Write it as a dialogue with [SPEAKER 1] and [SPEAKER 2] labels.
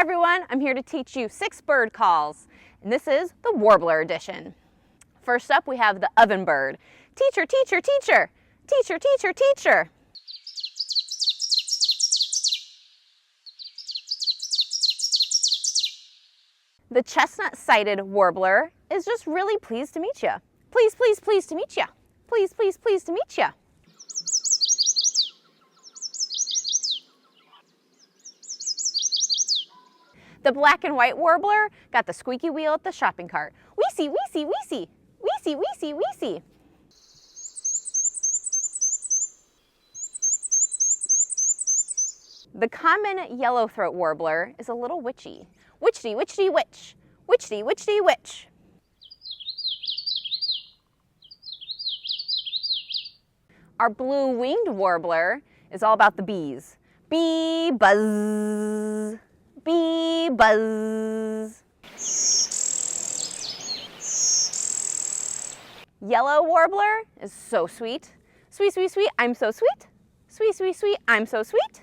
[SPEAKER 1] everyone, I'm here to teach you 6 bird calls, and this is the warbler edition. First up, we have the oven bird. Teacher, teacher, teacher, teacher, teacher, teacher. The chestnut-sided warbler is just really pleased to meet you. Please, please, pleased to meet you. Please, please, pleased to meet you. The black and white warbler got the squeaky wheel at the shopping cart. Wee-see, wee-see, wee-see, wee-see, wee-see, wee-see. The common yellow-throat warbler is a little witchy. Witchy, witchy, witch. Witchy, witchy, witch. Our blue-winged warbler is all about the bees. Bee buzz. Bee buzz. Yellow warbler is so sweet. Sweet, sweet, sweet, I'm so sweet. Sweet, sweet, sweet, I'm so sweet.